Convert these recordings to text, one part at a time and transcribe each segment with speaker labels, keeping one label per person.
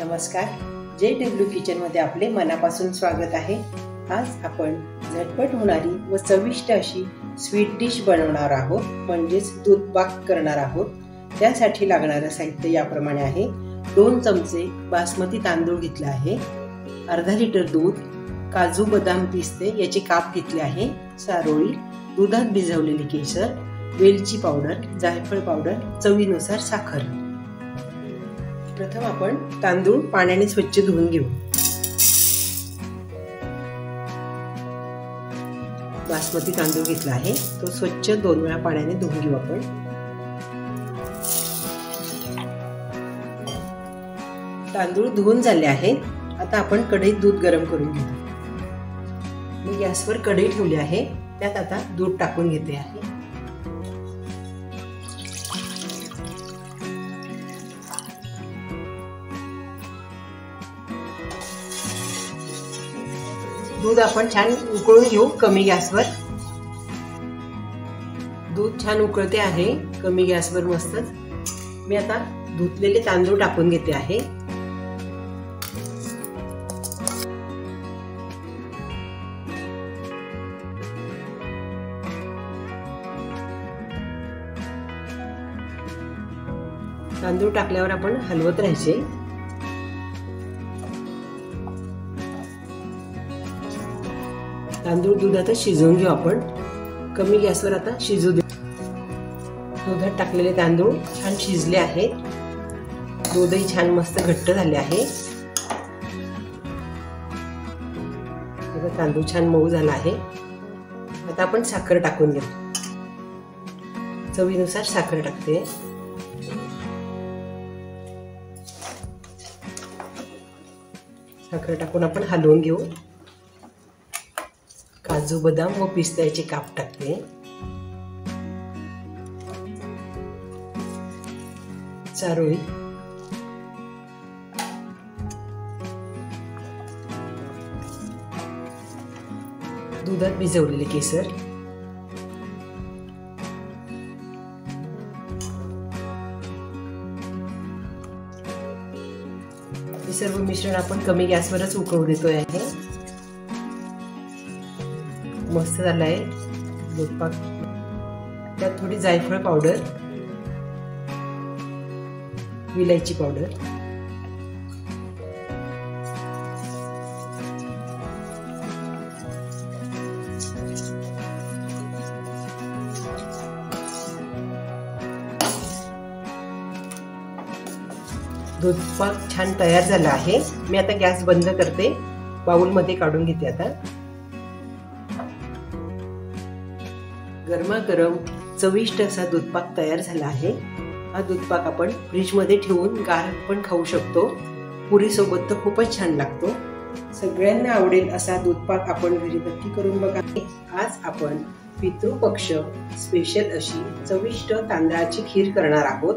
Speaker 1: नमस्कार, JW kitchen मध्ये आपले मनापासून स्वागत आहे। आज आपण झटपट होणारी व चविष्ट अशी स्वीट डिश बनवणार आहोत, म्हणजेच दूध पाक करणार आहोत। त्यासाठी लागणारे साहित्य याप्रमाणे आहे। 2 चमचे बासमती तांदूळ घेतले आहे, अर्धा लिटर दूध, काजू बदाम पिस्ते याचे काप घेतले आहे, चारोळी, दुधात भिजवलेली केसर, वेलची पावडर, जायफळ पावडर, चवीनुसार साखर। प्रथम आपण तांदूळ पाण्याने स्वच्छ धुवून घेऊ। बासमती तांदूळ घेतला आहे, तो स्वच्छ 2 वेळा पाण्याने धुवून घेऊ आपण। तांदूळ धुवून झाले आहेत। आता आपण कढईत दूध गरम करून घेऊ। मी गॅसवर कढई ठेवली आहे, त्यात आता दूध टाकून घेते आहे। दूध आपण छान उकळून घेऊ कमी गॅसवर। दूध छान उकळते आहे कमी गॅसवर मस्तच। मी आता धुतलेले तांदूळ टाकून घेते आहे। तांदूळ टाकल्यावर आपण हलवत राहायचे। तांदूळ दुधात शिजवून घेऊ आपण। कमी गॅसवर आता शिजू दे। दुधात टाकलेले तांदूळ छान शिजले आहेत। दूधही छान मस्त घट्ट झाले आहे। तांदूळ छान मऊ झाला आहे। आता आपण साखर टाकून घेऊ। चवीनुसार साखर टाकते। साखर टाकून आपण हलवून घेऊ। काजू बदाम व पिस्त्याचे काप टाकते। चारोळी, दुधात भिजवलेले केसर, हे सर्व मिश्रण आपण कमी गॅसवरच उकळू देतोय आहे। मस्त झाला आहे दूध पाक। त्यात थोडी जायफळ पावडर, विलायची पावडर, दूध पाक छान तयार झाला आहे। मी आता गॅस बंद करते, बाउल मध्ये काढून घेते। आता गरमागरम चविष्ट असा दूध पाक तयार झाला आहे। हा दूध पाक आपण फ्रीज मध्ये ठेवून गार पण खाऊ शकतो। पुरी सोबत तर खूपच छान लागतो। सगळ्यांना आवडेल असा दूध पाक आपण घरी नक्की करून बघा। आज आपण पितृपक्ष स्पेशल अशी चविष्ट तांदळाची खीर करणार आहोत।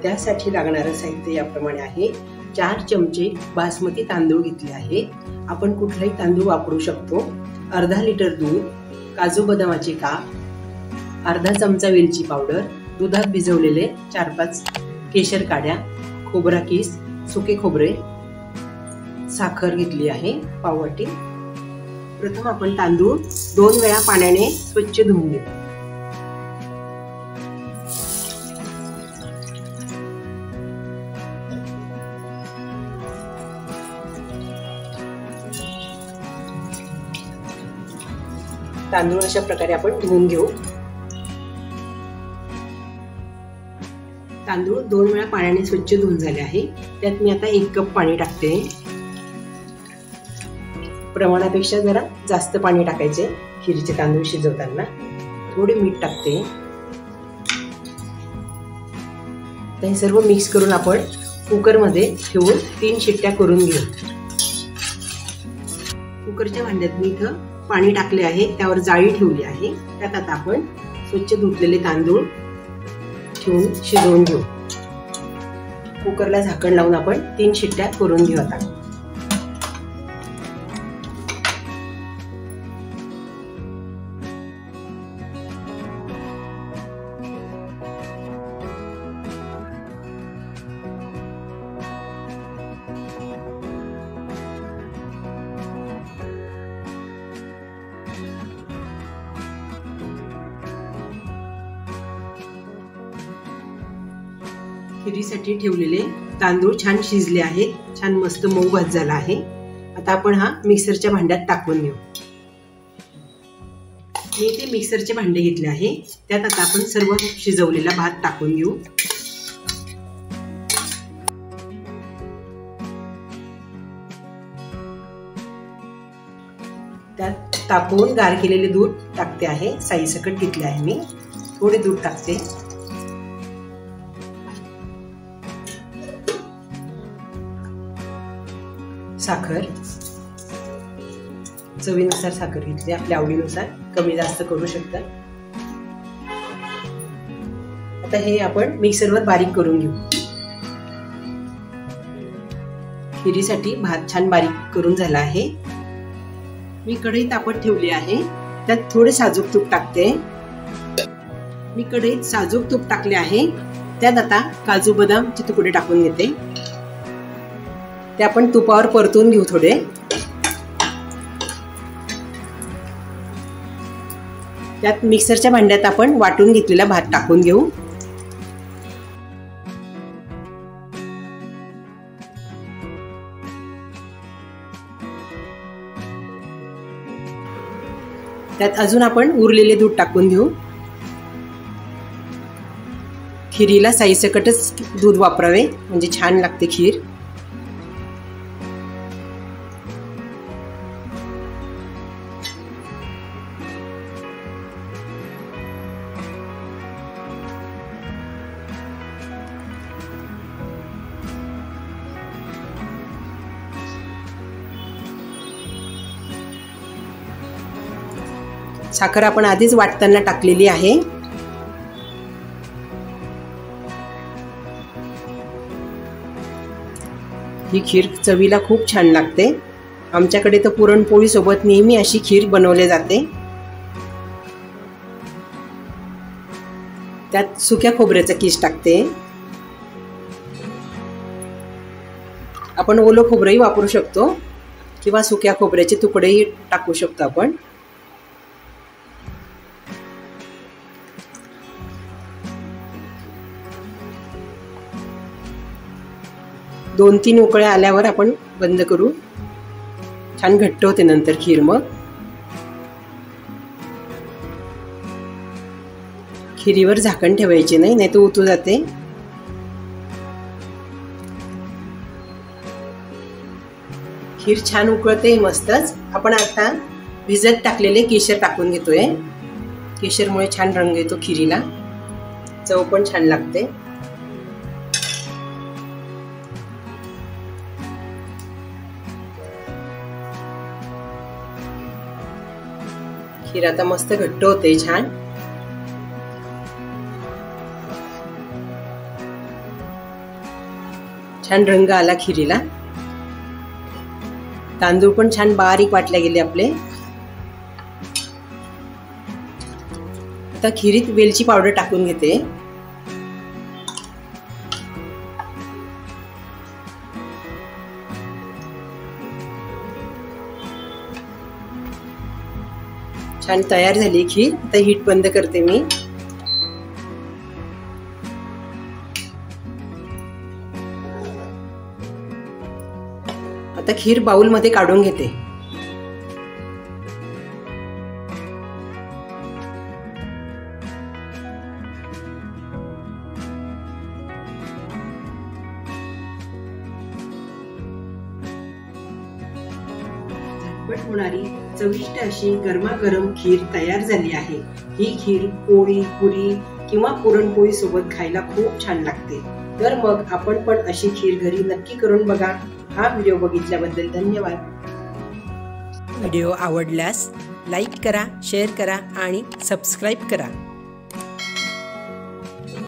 Speaker 1: त्यासाठी लागणारे साहित्य याप्रमाणे आहे। 4 चमचे बासमती तांदूळ घेतले आहे। आपण कुठलाही तांदूळ वापरू शकतो। अर्धा लिटर दूध, काजू बदामाचे काप, अर्धा चमचा वेलची पावडर, दुधात भिजवलेले 4-5 केशर काड्या, खोबरा किस, सुके खोबरे, साखर घेतली आहे पाव वाटी। प्रथम आपण तांदूळ 2 वेळा पाण्याने स्वच्छ धुवून घेऊ। तांदूळ अशा प्रकारे आपण धुवून घेऊ। तांदूळ 2 वेळा पाण्याने स्वच्छ धुवून झाले आहे। त्यात मी आता 1 कप पाणी टाकते। प्रमाणापेक्षा जरा जास्त पाणी टाकायचे खीरचे तांदूळ शिजवताना। थोडे मीठ टाकते। हे सर्व मिक्स करून आपण कुकर मध्ये ठेवून 3 शिट्ट्या करून घेऊ। कुकरच्या भांड्यात मी इथं पाणी टाकले आहे, त्यावर जाळी ठेवली आहे। त्यात आता आपण स्वच्छ धुतलेले तांदूळ ठेवून शिजवून घेऊ। कुकरला झाकण लावून आपण 3 शिट्ट्या करून घेऊ। आता खिरीसाठी ठेवलेले तांदूळ छान शिजले आहेत, छान मस्त मऊ भात झाला आहे। आता आपण हा मिक्सरच्या भांड्यात टाकून घेऊ। मी ते मिक्सरचे भांडे घेतले आहे, त्यात आता आपण सर्व शिजवलेला भात टाकून घेऊ। त्यात तापवून गार केलेले दूध टाकते आहे, साईसकट घेतले आहे मी। थोडे दूध टाकते, साखर, चवीनुसार साखर घेतली, आपल्या आवडीनुसार कमी जास्त करू शकता। आता हे आपण मिक्सरवर बारीक करून घेऊ। खिरीसाठी भात छान बारीक करून झाला आहे। मी कढई तापत ठेवली आहे, त्यात थोडे साजूक तूप टाकते। मी कढईत साजूक तूप टाकले आहे, त्यात आता काजू बदामचे तुकडे टाकून घेते। ते आपण तुपावर परतून घेऊ थोडे। त्यात मिक्सरच्या भांड्यात आपण वाटून घेतलेला भात टाकून घेऊ। त्यात अजून आपण उरलेले दूध टाकून घेऊ। खिरीला साईसकटच दूध वापरावे, म्हणजे छान लागते खीर। साखर आपण आधीच वाटताना टाकलेली आहे। ही खीर चवीला खूप छान लागते। आमच्याकडे तर पुरणपोळी सोबत नेहमी अशी खीर बनवली जाते। त्यात सुक्या खोबऱ्याचा कीस टाकते। आपण ओलं खोबरंही वापरू शकतो किंवा सुक्या खोबऱ्याचे तुकडेही टाकू शकतो आपण। 2-3 उकळ्या आल्यावर आपण बंद करू। छान घट्ट होते नंतर खीर। मग खिरीवर झाकण ठेवायचे नाही, नाहीतर उतू जाते। खीर छान उकळते मस्तच। आपण आता भिजत टाकलेले केशर टाकून घेतोय। केशरमुळे छान रंग येतो खिरीला, चव पण छान लागते। खीर आता मस्त घट्ट होते छान। छान रंग आला खिरीला। तांदूळ पण छान बारीक वाटले गेले आपले। आता खिरीत वेलची पावडर टाकून घेते। छान तयार झाली खीर। आता हीट बंद करते मी। आता खीर बाउल मध्ये काढून घेते। झटपट होणारी चविष्ट अशी गरमागरम खीर तयार झाली आहे। ही खीर पोळी, पुरी किंवा पुरणपोळी सोबत खायला खूप छान लागते। तर मग आपण पण अशी खीर घरी नक्की करून बघा। हा व्हिडिओ बघितल्याबद्दल धन्यवाद। व्हिडिओ आवडल्यास लाईक करा, शेअर करा आणि सबस्क्राईब करा।